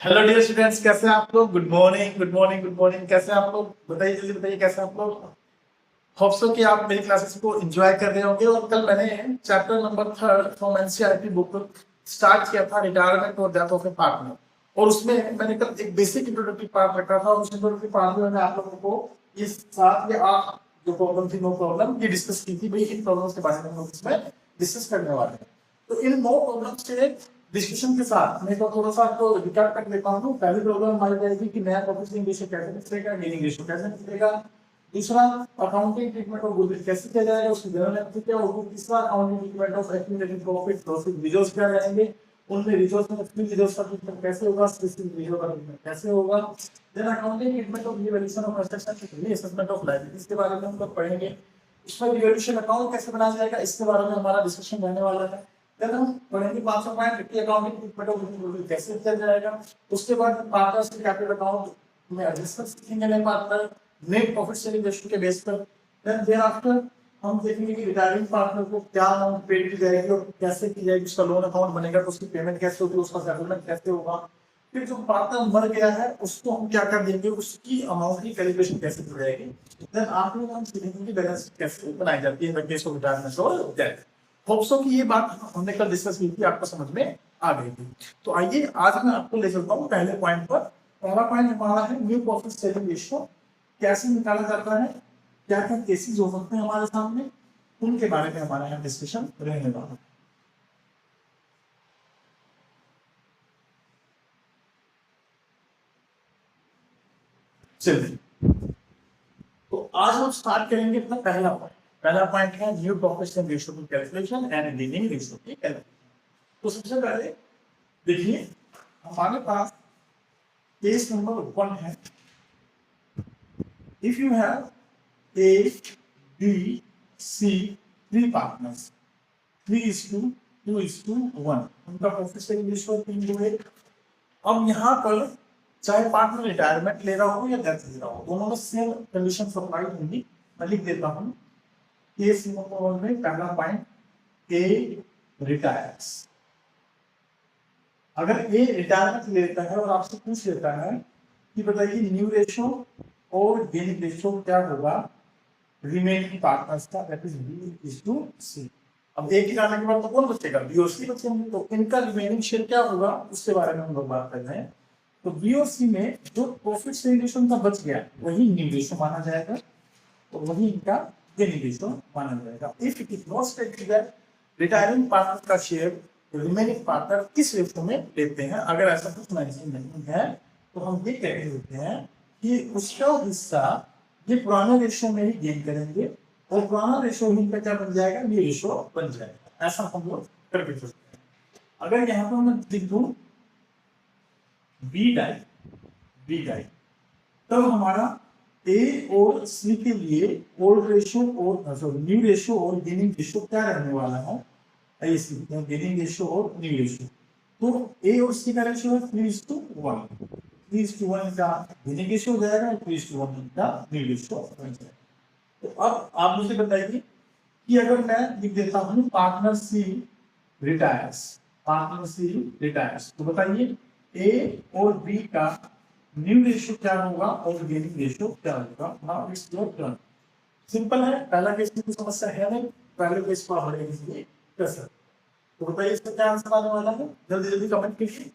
Hello dear students, कैसे हैं आप लोग। Good morning, good morning, good morning. कैसे हैं आप लोग, बताइए, जल्दी बताइए कैसे हैं आप लोग। होप सो कि आप मेरी क्लासेस को एंजॉय कर रहे होंगे। और कल मैंने chapter number 3 from NCERT book start किया था, रिटायरमेंट और डेथ ऑफ ए पार्टनर। और उसमें मैंने कल एक बेसिक इंट्रोडक्टरी पार्ट रखा था, और उस इंट्रोडक्टरी पार्ट में मैंने आप लोगों को इस 7 या 8 जो प्रॉब्लम थी, नो प्रॉब्लम, ये डिस्कस की थी। भाई इन प्रॉब्लम्स के बारे में हम लोग इसमें डिस्कस करने वाले हैं। तो इन 9 प्रॉब्लम्स के डिस्कशन के साथ मैं तो थोड़ा सा आपको रिकैप कर देता हूँ। पहली प्रॉब्लम हमारी रहेगी कि नया प्रोफेसिंग रेशियो कैसे निकलेगा, गेनिंग रेशियो कैसे निकलेगा। दूसरा, अकाउंटिंग ट्रीटमेंट ऑफ गुडविल कैसे किया जाएगा, उसकी जनरल एंट्री क्या होगी। तीसरा, accounting treatment of accumulated profit losses reserves क्या रहेंगे, उनमें रिजर्व्स में फ्री रिजर्व्स का ट्रीटमेंट कैसे होगा, स्पेसिफिक रिजर्व का ट्रीटमेंट कैसे होगा। Then accounting treatment of revaluation of assets and reassessment of liabilities के बारे में हम लोग पढ़ेंगे। इसमें रिवैल्यूएशन अकाउंट कैसे बनाया जाएगा, इसके बारे में हमारा डिस्कशन रहने वाला है। देन हम पढ़ेंगे 500 पॉइंट की अकाउंटिंग ट्रीटमेंट ऑफ गुडविल कैसे किया जाएगा। उसके बाद पार्टनर्स के कैपिटल अकाउंट में एडजस्टमेंट सीखेंगे, नए partner net profit sharing ratio के बेस पर। देन देयर आफ्टर हम देखेंगे कि रिटायरिंग पार्टनर को क्या अमाउंट पेड की जाएगी और कैसे की जाएगी। उसका लोन अकाउंट बनेगा तो उसकी पेमेंट कैसे होगी, उसका सेटलमेंट कैसे होगा। फिर जो पार्टनर मर गया है उसको हम क्या कर देंगे, उसकी अमाउंट की कैलकुलेशन कैसे की जाएगी। देन आखिर में हम सीखेंगे कि बैलेंस शीट कैसे बनाई जाती है in the case of retirement और डेथ। होप सो कि ये बात हमने कल डिस्कस की थी, आपको समझ में आ गई थी। तो आइए आज मैं आपको ले चलता हूँ पहले पॉइंट पर। पहला पॉइंट हमारा है न्यू प्रॉफिट शेयरिंग रेशियो कैसे निकाला जाता है, क्या क्या केसेस हो सकते हैं हमारे सामने, उनके बारे में हमारा यहाँ डिस्कशन रहने वाला है। चलिए, तो आज हम स्टार्ट करेंगे अपना पहला पॉइंट। पहला पॉइंट है न्यू प्रॉफिट शेयरिंग रेशियो की कैलकुलेशन एंड गेनिंग रेशियो की कैलकुलेशन। तो सबसे पहले देखिए, हमारे पास केस नंबर 1 है। If you have A, B, C, 3 partners, 3:2:1, उनका प्रॉफिट शेयरिंग रेशियो 3:1। अब यहाँ पर चाहे पार्टनर रिटायरमेंट ले रहा हो या डेथ ले रहा हो, दोनों में सेम कंडीशन अप्लाई होंगी। मैं लिख देता हूँ केस नंबर 1 में पहला पॉइंट ए रिटायर्स। अगर ए रिटायरमेंट ले लेता है और आपसे पूछ लेता है कि बताइए न्यू रेशियो और गेनिंग रेशियो क्या होगा रिमेनिंग पार्टनर्स का, दैट इज B/C। अब एक ही जाने के बाद तो कौन बचेगा, बी और सी बचेंगे। तो इनका रिमेनिंग शेयर क्या होगा उसके बारे में हम लोग बात कर रहे हैं। तो बी और सी में जो प्रॉफिट शेयरिंग रेशियो का बच गया वही न्यू रेशियो माना जाएगा, तो वही इनका गेनिंग रेशियो माना जाएगा। If it is not stated that retiring partner का शेयर रिमेनिंग पार्टनर किस रेशियो में लेते हैं, अगर ऐसा कुछ मेंशन नहीं है तो हम ये कह देते हैं कि उसका हिस्सा ये पुराने रेशियो में ही गेन करेंगे और पुराना रेशियो ही क्या बन जाएगा, ये रेशियो बन जाएगा। ऐसा हम लोग कर सकते हैं। अगर यहाँ पर मैं लिख दूं बी डाई, तब हमारा ए और सी के लिए ओल्ड रेशियो और सॉरी न्यू रेशियो और गेनिंग रेशियो क्या रहने वाला है, गेनिंग रेशियो और न्यू रेशियो। तो ए और सी का रेशियो है 3:1, 3:1 का गेनिंग रेशियो हो जाएगा, 3:1 का न्यू रेशियो बन जाएगा। तो अब आप मुझे बताइए कि अगर मैं लिख देता हूँ पार्टनर सी रिटायर्स, तो बताइए ए और बी का न्यू रेशियो क्या होगा और गेनिंग रेशियो क्या होगा। Now it's your turn. Simple है, पहला केस में कोई समस्या है नहीं, पहले केस को हम इजीली कर सकते। तो बताइए इसका क्या आंसर आने वाला है, जल्दी जल्दी कमेंट कीजिए।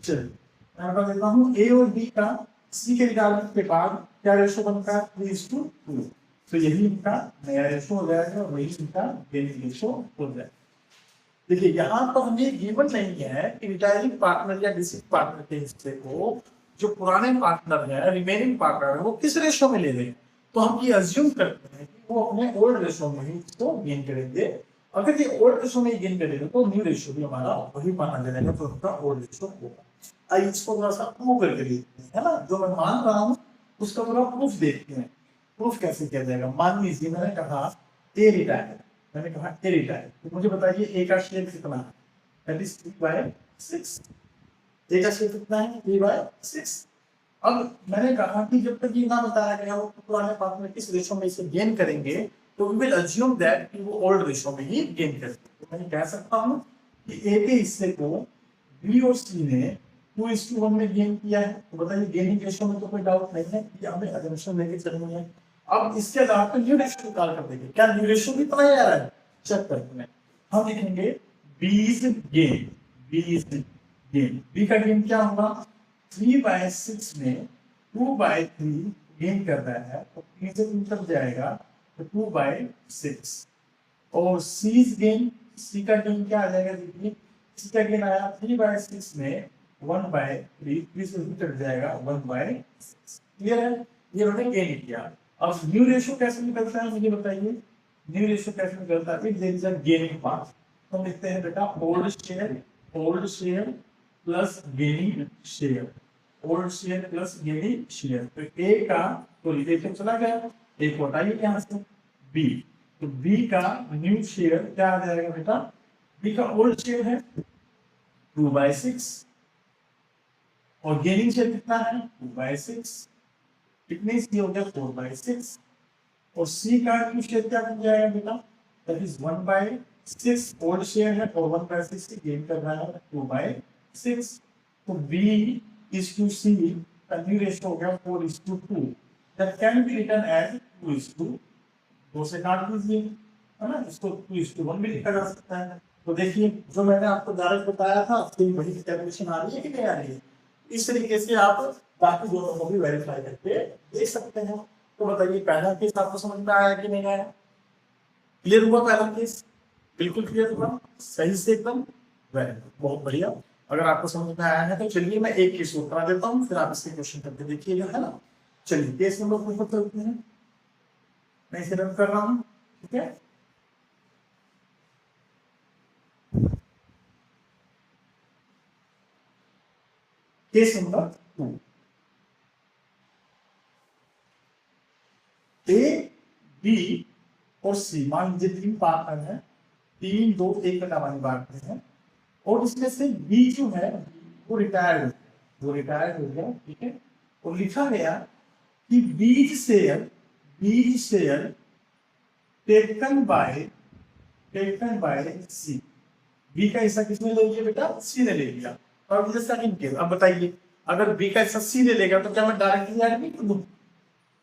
चलिए मैं बता देता हूँ ए और बी का सी के रिटायरमेंट के बाद क्या रेशियो बनता है, 3:2। तो यही इनका नया रेशियो हो जाएगा और वही इनका गेनिंग रेशियो हो जाएगा। देखिए यहाँ पर हमें गिवन नहीं है कि रिटायरिंग पार्टनर या डिसीज्ड पार्टनर के हिस्से को जो पुराने पार्टनर है, रिमेनिंग पार्टनर है, वो किस रेशियो में ले रहे हैं। तो हम ये अज्यूम करते हैं कि वो अपने ओल्ड रेशियो में ही इसको गेन करेंगे। अगर ये ओल्ड रेशियो में गेन करेंगे तो न्यू रेशियो भी हमारा वही माना जाएगा, तो उनका ओल्ड रेशियो होगा। आइए इसको थोड़ा सा प्रूव करके देखते हैं, है ना। जो मैं मान रहा हूँ उसका थोड़ा प्रूफ देखते हैं। प्रूफ कैसे किया जाएगा। मान लीजिए मैंने कहा ए रिटायर, तो मुझे बताइए ए का शेयर कितना है, दैट इज 3/6। ए का शेयर कितना है, 3/6। अब मैंने कहा कि जब तक ये ना बताया गया वो पुराने पार्टनर किस रेशियो में इसे गेन करेंगे, तो वी विल अज्यूम दैट कि वो ओल्ड रेशियो में ही गेन करेंगे। तो मैं कह सकता हूं कि ए के हिस्से को बी और सी ने 2:1 में गेन किया है। तो बताइए गेनिंग रेशियो में तो कोई डाउट नहीं है कि हमें अजम्पशन लेके चलनी है। अब इसके आधार पर न्यू रेशियो निकाल कर देंगे। क्या न्यू रेशियो भी पता आ रहा है? चेक करते हैं। हम लिखेंगे बीज गेन, बीज गेन। बी का गेन क्या होगा? 3/6 में 2/3 गेन कर रहा है तो 3 से 3 कट जाएगा तो 2/6। और सीज गेन, सी का गेन क्या आ जाएगा? देखिए सी का गेन आया 3/6 में 1/3, 3 से 3 कट जाएगा 1/6। क्लियर है? ये उन्होंने गेन किया। अब न्यू रेशियो कैसे निकलता है मुझे बताइए। न्यू रेशियो कैसे निकलता है? If there is a gaining part तो हम लिखते हैं बेटा old share plus gaining share, old share plus gaining share. तो ए का तो रिलेशन चला गया, एक हटाइए यहां से बी, तो बी का न्यू शेयर क्या आ जाएगा बेटा? बी का ओल्ड शेयर है 2/6 और गेनिंग शेयर कितना है? 2/6। कितने सी हो गया? 4/6। और सी का न्यू शेयर क्या बन जाएगा बेटा? That is 1/6। ओल्ड शेयर है और 1/6 से गेन कर रहा है 2/6। तो बी इज टू सी का न्यू रेशियो हो गया 4:2। That can be written as 2:2। 2 से काट दीजिए, है ना? इसको 2:1 भी लिखा जा सकता है। तो देखिए जो मैंने आपको डायरेक्ट बताया था उसकी वही कैलकुलेशन आ रही है कि नहीं आ रही है? इस तरीके से आप बाकी दोनों को भी वेरीफाई करके देख सकते हैं। तो बताइए पहला केस आपको समझ में आया कि नहीं आया? क्लियर हुआ पहला केस? बिल्कुल क्लियर हुआ, सही से एकदम। वेरी गुड, बहुत बढ़िया। अगर आपको समझ में आया है तो चलिए मैं एक केस और करा देता हूँ, फिर आप इसके क्वेश्चन करके देखिएगा, है ना? चलिए केस नंबर 2 पर चलते हैं। मैं इसे रन कर रहा हूँ, ठीक है? केस नंबर 2, ए बी और सी मान लीजिए 3 पार्टनर है, 3 2 1 का कहानी बांटते हैं और इसमें से बी जो है वो रिटायर्ड हो गया, वो रिटायर्ड हो गया, ठीक है? और लिखा गया कि B's share taken by C. B का हिस्सा किसने ले लिया बेटा? सी ने ले लिया। और सेकंड केस, अब बताइए अगर बी का हिस्सा सी ले लेगा तो क्या मैं डायरेक्टली ऐड नहीं कर दूं?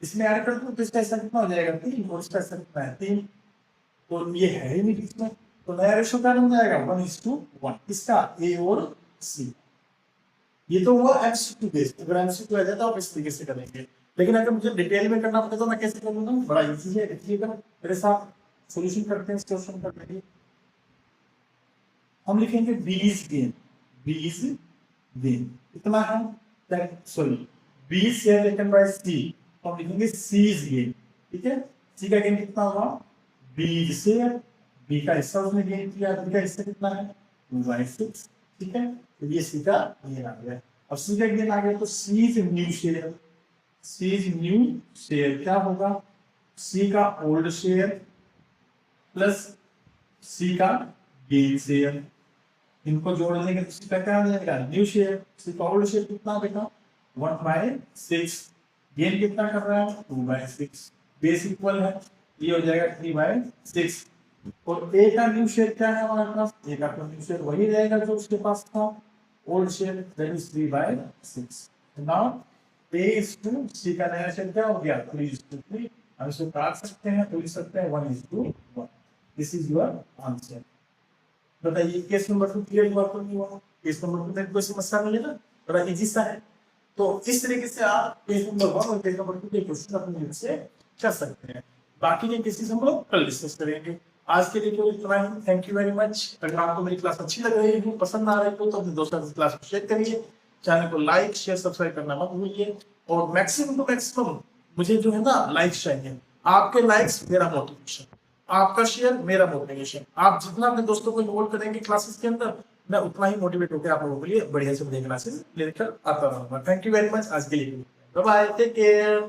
इसमें ऐड कर दूं तो इसका हिस्सा कितना हो जाएगा? 3 और इसका हिस्सा कितना है? 3। तो ये है ही नहीं इसमें, तो नया रेशियो क्या बन जाएगा? 1:1। इसका ए और सी। ये तो हुआ एमसीक्यू बेस्ड। अगर एमसीक्यू आ जाता है आप इस तरीके से करेंगे, लेकिन अगर मुझे डिटेल में करना पड़े तो मैं कैसे करूंगा? बड़ा इजी है, देखिएगा मेरे साथ सॉल्यूशन करते हैं इस क्वेश्चन का। देखिए हम लिखेंगे बीज गेन इतना है, sorry B share taken by C, तो हम लिखेंगे सीज गेन, ठीक है? सी का गेन कितना होगा? बी शेयर, बी का हिस्सा उसने गेन किया, बी का हिस्सा कितना है? 2/6, ठीक है? तो ये सी का गेन आ गया। अब सी का गेन आ गया तो सीज न्यू शेयर क्या होगा? सी का ओल्ड शेयर प्लस सी का गेन शेयर, इनको जोड़ देंगे तो सी का क्या आ जाएगा? New share. सी का ओल्ड शेयर कितना बेटा? 1/6। गेन कितना कर रहा है? 2/6। बेस इक्वल है, ये हो जाएगा 3/6। और ए का न्यू शेयर क्या है हमारे पास? ए का न्यू शेयर वही रहेगा जो उसके पास था, old share, that is 3/6। Now A is to C का नया शेयर क्या हो गया? 3:3। हम इसको काट सकते हैं तो लिख सकते हैं 1:1। This is your answer. बताइए केस नंबर 2 क्लियर हुआ तो नहीं हुआ? केस नंबर 2 में कोई समस्या नहीं है ना, बड़ा इजी सा है। तो इस तरीके से आप केस नंबर 1 और केस नंबर 2 के क्वेश्चन अपनी यूज से कर सकते हैं। बाकी के केसेस हम लोग कल डिस्कस करेंगे। आज के लिए केवल इतना ही। Thank you very much. अगर आपको मेरी क्लास अच्छी लग रही है, पसंद आ रही हो तो अपने दोस्तों के क्लास को शेयर करिए, चैनल को लाइक शेयर सब्सक्राइब करना मत भूलिए। और मैक्सिमम टू मैक्सिमम मुझे जो है ना लाइक्स चाहिए। आपके लाइक्स मेरा मोटिवेशन, आपका शेयर मेरा मोटिवेशन। आप जितना अपने दोस्तों को इन्वॉल्व करेंगे क्लासेस के अंदर, मैं उतना ही मोटिवेट होकर आप लोगों के लिए बढ़िया से बढ़िया क्लासेस लेकर आता रहूंगा। Thank you very much. आज के लिए बाय बाय, टेक केयर।